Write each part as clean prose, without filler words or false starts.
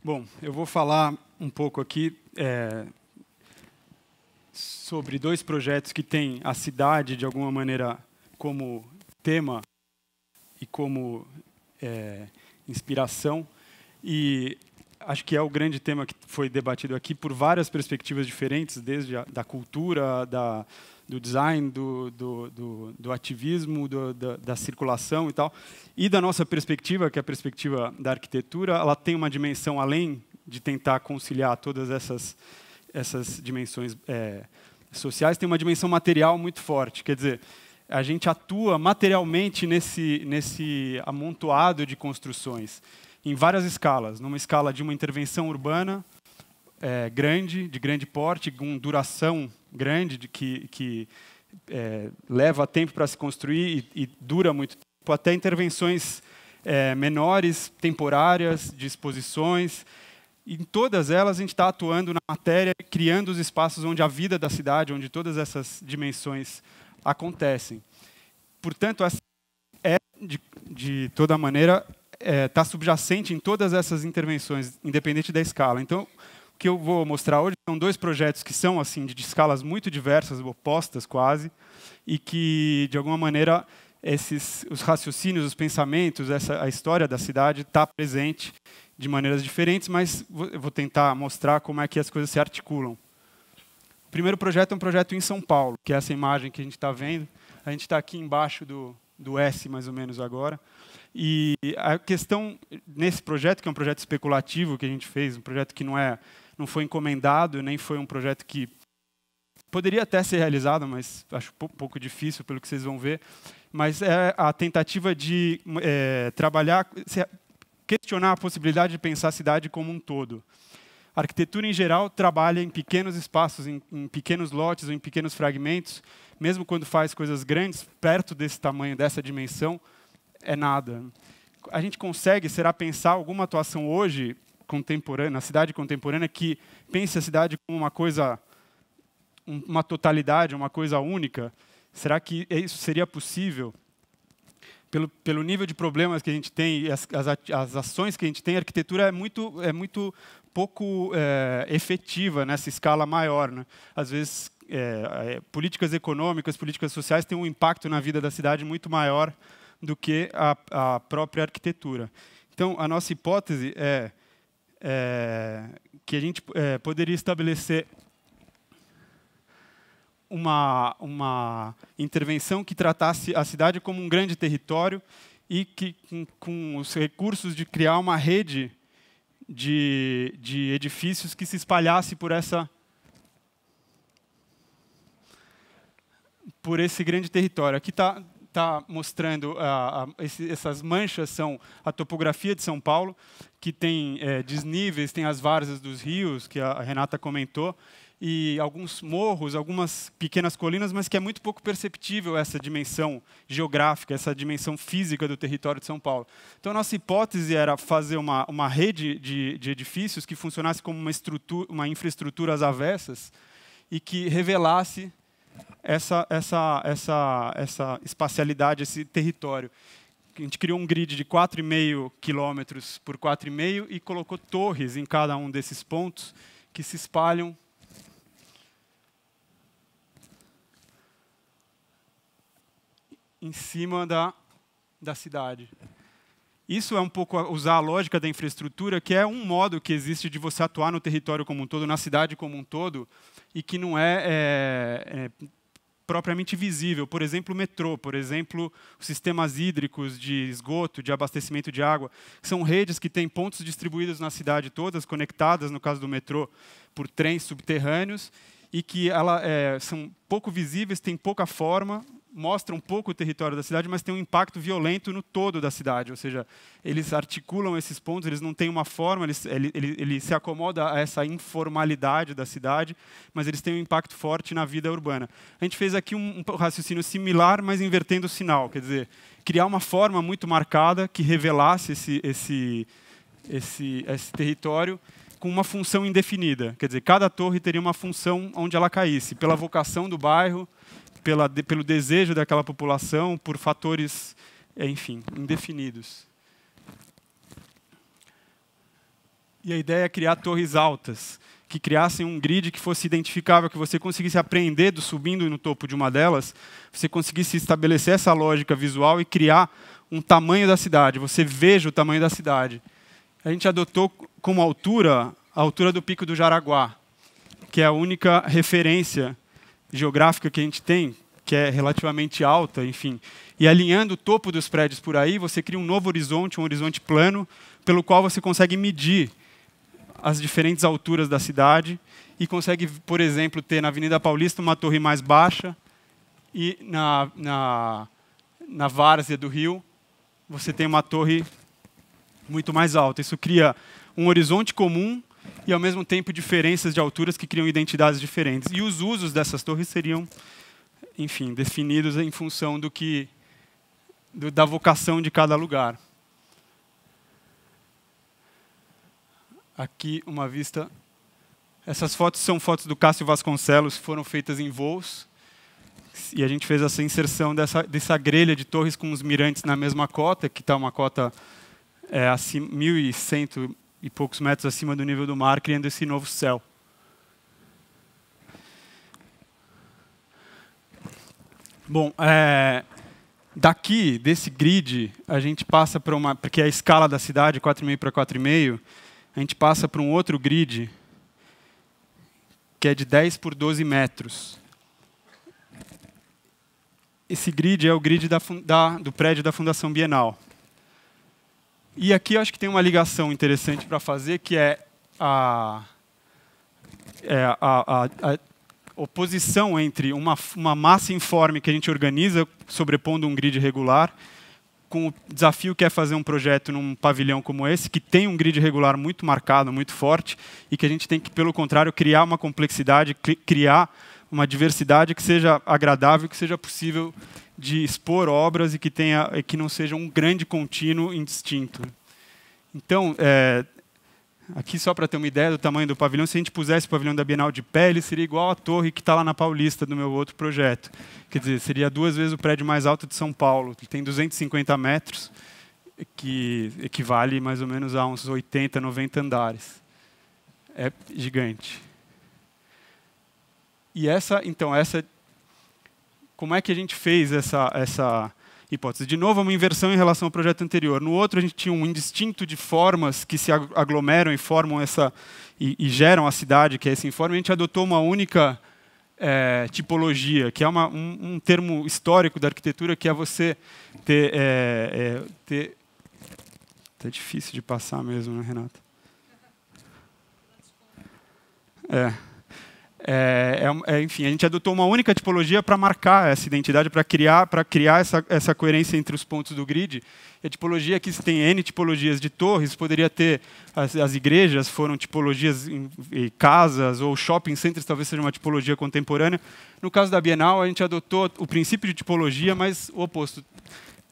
Bom, eu vou falar um pouco aqui sobre dois projetos que têm a cidade, de alguma maneira, como tema e como inspiração. E acho que é o grande tema que foi debatido aqui por várias perspectivas diferentes, desde da cultura, do design, do ativismo, da circulação e tal. E da nossa perspectiva, que é a perspectiva da arquitetura, ela tem uma dimensão além de tentar conciliar todas essas dimensões sociais, tem uma dimensão material muito forte. Quer dizer, a gente atua materialmente nesse amontoado de construções, em várias escalas. Numa escala de uma intervenção urbana grande, de grande porte, com duração grande, que leva tempo para se construir e dura muito tempo, até intervenções menores, temporárias, de exposições. Em todas elas, a gente está atuando na matéria, criando os espaços onde a vida da cidade, onde todas essas dimensões acontecem. Portanto, essa de toda maneira, está subjacente em todas essas intervenções, independente da escala. Então, o que eu vou mostrar hoje são dois projetos que são assim de escalas muito diversas, opostas quase, e que, de alguma maneira, os raciocínios, os pensamentos, a história da cidade está presente de maneiras diferentes, mas eu vou tentar mostrar como é que as coisas se articulam. O primeiro projeto é um projeto em São Paulo, que é essa imagem que a gente está vendo. A gente está aqui embaixo do S, mais ou menos, agora. E a questão, nesse projeto, que é um projeto especulativo que a gente fez, um projeto que não foi encomendado, nem foi um projeto que poderia até ser realizado, mas acho um pouco difícil, pelo que vocês vão ver. Mas é a tentativa de trabalhar, questionar a possibilidade de pensar a cidade como um todo. A arquitetura, em geral, trabalha em pequenos espaços, em pequenos lotes ou em pequenos fragmentos. Mesmo quando faz coisas grandes, perto desse tamanho, dessa dimensão, é nada. A gente consegue, será, pensar alguma atuação hoje, contemporânea, na cidade contemporânea, que pense a cidade como uma coisa, uma totalidade, uma coisa única? Será que isso seria possível? Pelo nível de problemas que a gente tem e as ações que a gente tem, a arquitetura é muito pouco efetiva nessa escala maior, né? Às vezes, políticas econômicas, políticas sociais têm um impacto na vida da cidade muito maior do que a própria arquitetura. Então, a nossa hipótese é que a gente poderia estabelecer uma intervenção que tratasse a cidade como um grande território e que, com os recursos de criar uma rede de edifícios que se espalhasse por esse grande território. Aqui está mostrando, essas manchas são a topografia de São Paulo, que tem desníveis, tem as várzeas dos rios, que a Renata comentou, e alguns morros, algumas pequenas colinas, mas que é muito pouco perceptível essa dimensão geográfica, essa dimensão física do território de São Paulo. Então, a nossa hipótese era fazer uma rede de edifícios que funcionasse como uma infraestrutura às avessas e que revelasse essa espacialidade, esse território. A gente criou um grid de 4,5 quilômetros por 4,5 e colocou torres em cada um desses pontos que se espalham em cima da cidade. Isso é um pouco usar a lógica da infraestrutura, que é um modo que existe de você atuar no território como um todo, na cidade como um todo, e que não é propriamente visível. Por exemplo, o metrô, por exemplo, os sistemas hídricos de esgoto, de abastecimento de água, são redes que têm pontos distribuídos na cidade todas, conectadas, no caso do metrô, por trens subterrâneos, e que são pouco visíveis, têm pouca forma, mostram um pouco o território da cidade, mas tem um impacto violento no todo da cidade. Ou seja, eles articulam esses pontos, eles não têm uma forma, ele se acomoda a essa informalidade da cidade, mas eles têm um impacto forte na vida urbana. A gente fez aqui um raciocínio similar, mas invertendo o sinal. Quer dizer, criar uma forma muito marcada que revelasse esse território com uma função indefinida. Quer dizer, cada torre teria uma função onde ela caísse, pela vocação do bairro, pelo desejo daquela população, por fatores, enfim, indefinidos. E a ideia é criar torres altas, que criassem um grid que fosse identificável, que você conseguisse apreender subindo no topo de uma delas, você conseguisse estabelecer essa lógica visual e criar um tamanho da cidade, você veja o tamanho da cidade. A gente adotou como altura a altura do Pico do Jaraguá, que é a única referência geográfica que a gente tem, que é relativamente alta, enfim. E alinhando o topo dos prédios por aí, você cria um novo horizonte, um horizonte plano, pelo qual você consegue medir as diferentes alturas da cidade e consegue, por exemplo, ter na Avenida Paulista uma torre mais baixa e na Várzea do Rio você tem uma torre muito mais alta. Isso cria um horizonte comum e, ao mesmo tempo, diferenças de alturas que criam identidades diferentes. E os usos dessas torres seriam, enfim, definidos em função da vocação de cada lugar. Aqui uma vista. Essas fotos são fotos do Cássio Vasconcelos, que foram feitas em voos. E a gente fez essa inserção dessa grelha de torres com os mirantes na mesma cota, que está uma cota a 1.100 e poucos metros acima do nível do mar, criando esse novo céu. Bom, daqui, desse grid, a gente passa para porque é a escala da cidade, 4,5 para 4,5, a gente passa para um outro grid, que é de 10 por 12 metros. Esse grid é o grid do prédio da Fundação Bienal. E aqui eu acho que tem uma ligação interessante para fazer, que é a oposição entre uma massa informe que a gente organiza, sobrepondo um grid regular, com o desafio que é fazer um projeto num pavilhão como esse, que tem um grid regular muito marcado, muito forte, e que a gente tem que, pelo contrário, criar uma complexidade, criar uma diversidade que seja agradável, que seja possível de expor obras e que não seja um grande contínuo indistinto. Então, aqui só para ter uma ideia do tamanho do pavilhão, se a gente pusesse o pavilhão da Bienal de pé, ele seria igual à torre que está lá na Paulista, do meu outro projeto. Quer dizer, seria 2 vezes o prédio mais alto de São Paulo, que tem 250 metros, que equivale mais ou menos a uns 80, 90 andares. É gigante. E como é que a gente fez essa hipótese? De novo, uma inversão em relação ao projeto anterior. No outro, a gente tinha um indistinto de formas que se aglomeram e formam e geram a cidade, que é esse informe. A gente adotou uma única tipologia, que é um termo histórico da arquitetura, que é você ter... É difícil de passar mesmo, né, Renata? Enfim, a gente adotou uma única tipologia para marcar essa identidade, para criar essa coerência entre os pontos do grid. E a tipologia, aqui se tem N tipologias de torres, poderia ter as igrejas, foram tipologias em casas, ou shopping centers, talvez seja uma tipologia contemporânea. No caso da Bienal, a gente adotou o princípio de tipologia, mas o oposto.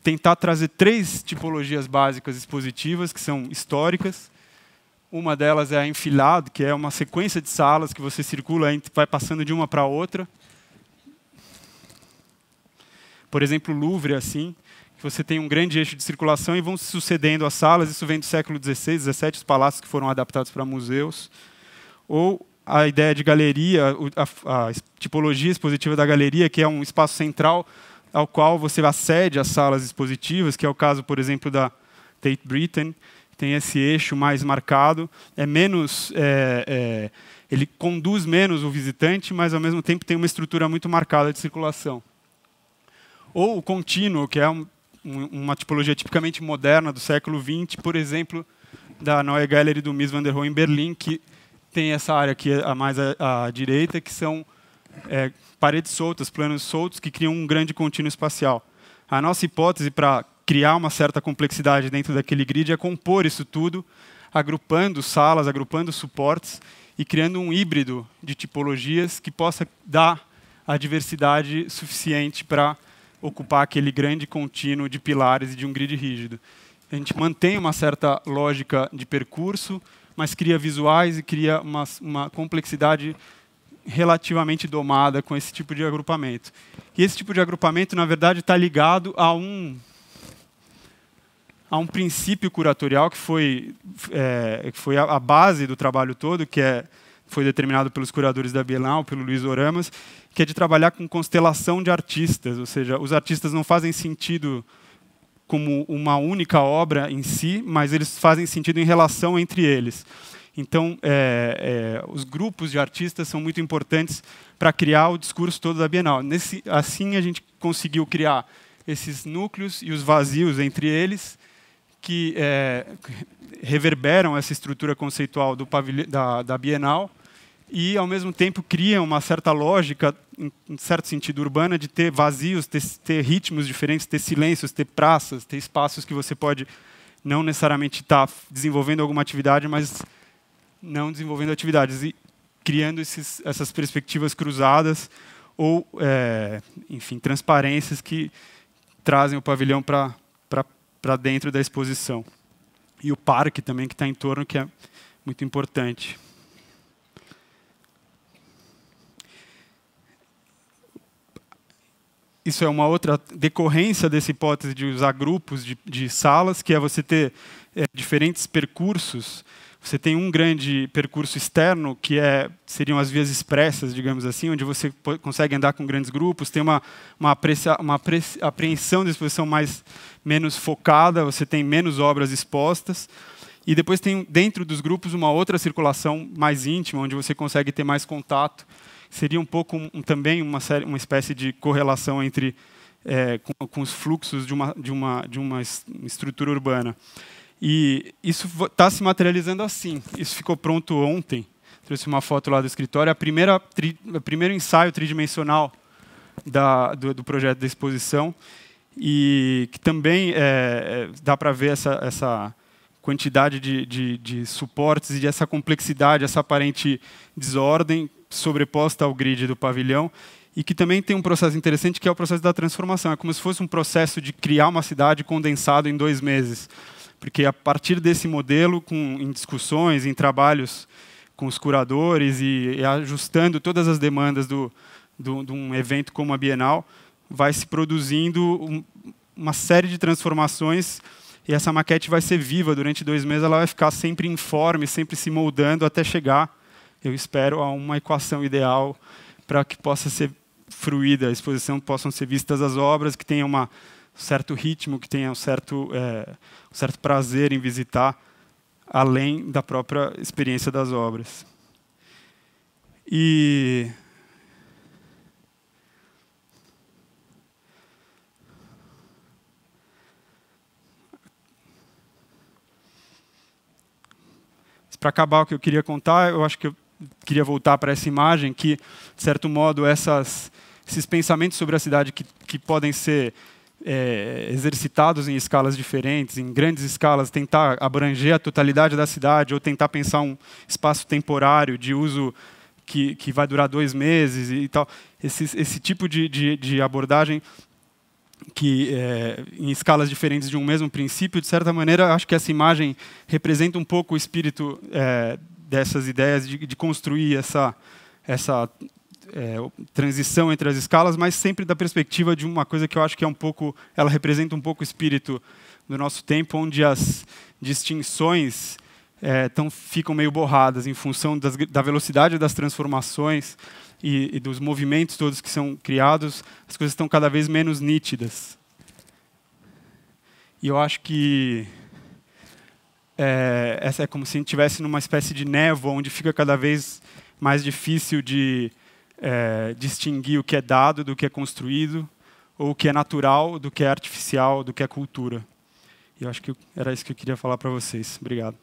Tentar trazer 3 tipologias básicas expositivas, que são históricas. Uma delas é a enfilado, que é uma sequência de salas que você circula, vai passando de uma para outra. Por exemplo, o Louvre, assim, que você tem um grande eixo de circulação e vão se sucedendo as salas. Isso vem do século XVI, XVII, os palácios que foram adaptados para museus. Ou a ideia de galeria, a tipologia expositiva da galeria, que é um espaço central ao qual você acede às salas expositivas, que é o caso, por exemplo, da Tate Britain. Tem esse eixo mais marcado, ele conduz menos o visitante, mas ao mesmo tempo tem uma estrutura muito marcada de circulação. Ou o contínuo, que é uma tipologia tipicamente moderna do século XX, por exemplo, da Neue Gallery do Mies van der Rohe em Berlim, que tem essa área aqui mais à direita, que são paredes soltas, planos soltos, que criam um grande contínuo espacial. A nossa hipótese para criar uma certa complexidade dentro daquele grid é compor isso tudo, agrupando salas, agrupando suportes e criando um híbrido de tipologias que possa dar a diversidade suficiente para ocupar aquele grande contínuo de pilares e de um grid rígido. A gente mantém uma certa lógica de percurso, mas cria visuais e cria uma complexidade relativamente domada com esse tipo de agrupamento. E esse tipo de agrupamento, na verdade, está ligado a há um princípio curatorial que foi a base do trabalho todo, que foi determinado pelos curadores da Bienal, pelo Luiz Oramas, que é de trabalhar com constelação de artistas, ou seja, os artistas não fazem sentido como uma única obra em si, mas eles fazem sentido em relação entre eles. Então, os grupos de artistas são muito importantes para criar o discurso todo da Bienal. Assim, a gente conseguiu criar esses núcleos e os vazios entre eles, que reverberam essa estrutura conceitual da Bienal e, ao mesmo tempo, criam uma certa lógica, em certo sentido urbana, de ter vazios, ter ritmos diferentes, ter silêncios, ter praças, ter espaços que você pode não necessariamente estar desenvolvendo alguma atividade, mas não desenvolvendo atividades, e criando essas perspectivas cruzadas ou, enfim, transparências que trazem o pavilhão para dentro da exposição. E o parque também, que está em torno, que é muito importante. Isso é uma outra decorrência dessa hipótese de usar grupos de salas, que é você ter diferentes percursos. Você tem um grande percurso externo, que seriam as vias expressas, digamos assim, onde você consegue andar com grandes grupos, tem uma apreensão da exposição menos focada, você tem menos obras expostas. E depois tem, dentro dos grupos, uma outra circulação mais íntima, onde você consegue ter mais contato. Seria um pouco também uma espécie de correlação entre com os fluxos de uma estrutura urbana. E isso está se materializando assim. Isso ficou pronto ontem. Trouxe uma foto lá do escritório. O primeiro ensaio tridimensional do projeto da exposição. E que também dá para ver essa quantidade de suportes e essa complexidade, essa aparente desordem sobreposta ao grid do pavilhão, e que também tem um processo interessante, que é o processo da transformação. É como se fosse um processo de criar uma cidade condensado em 2 meses. Porque a partir desse modelo, em discussões, em trabalhos com os curadores e ajustando todas as demandas de um evento como a Bienal, vai se produzindo uma série de transformações, e essa maquete vai ser viva durante 2 meses, ela vai ficar sempre informe, sempre se moldando até chegar, eu espero, a uma equação ideal para que possa ser fruída a exposição, possam ser vistas as obras, que tenham um certo ritmo, que tenham um certo prazer em visitar, além da própria experiência das obras. E para acabar, o que eu queria contar, eu acho que eu queria voltar para essa imagem que, de certo modo, esses pensamentos sobre a cidade que podem ser exercitados em escalas diferentes, em grandes escalas, tentar abranger a totalidade da cidade, ou tentar pensar um espaço temporário de uso que vai durar 2 meses e tal. Esse tipo de abordagem que em escalas diferentes de um mesmo princípio, de certa maneira, acho que essa imagem representa um pouco o espírito dessas ideias de construir essa transição entre as escalas, mas sempre da perspectiva de uma coisa que eu acho que ela representa um pouco o espírito do nosso tempo, onde as distinções ficam meio borradas em função da velocidade das transformações e dos movimentos todos que são criados, as coisas estão cada vez menos nítidas. E eu acho que essa é como se a gente estivesse numa espécie de névoa, onde fica cada vez mais difícil de distinguir o que é dado do que é construído, ou o que é natural do que é artificial, do que é cultura. E eu acho que era isso que eu queria falar para vocês. Obrigado.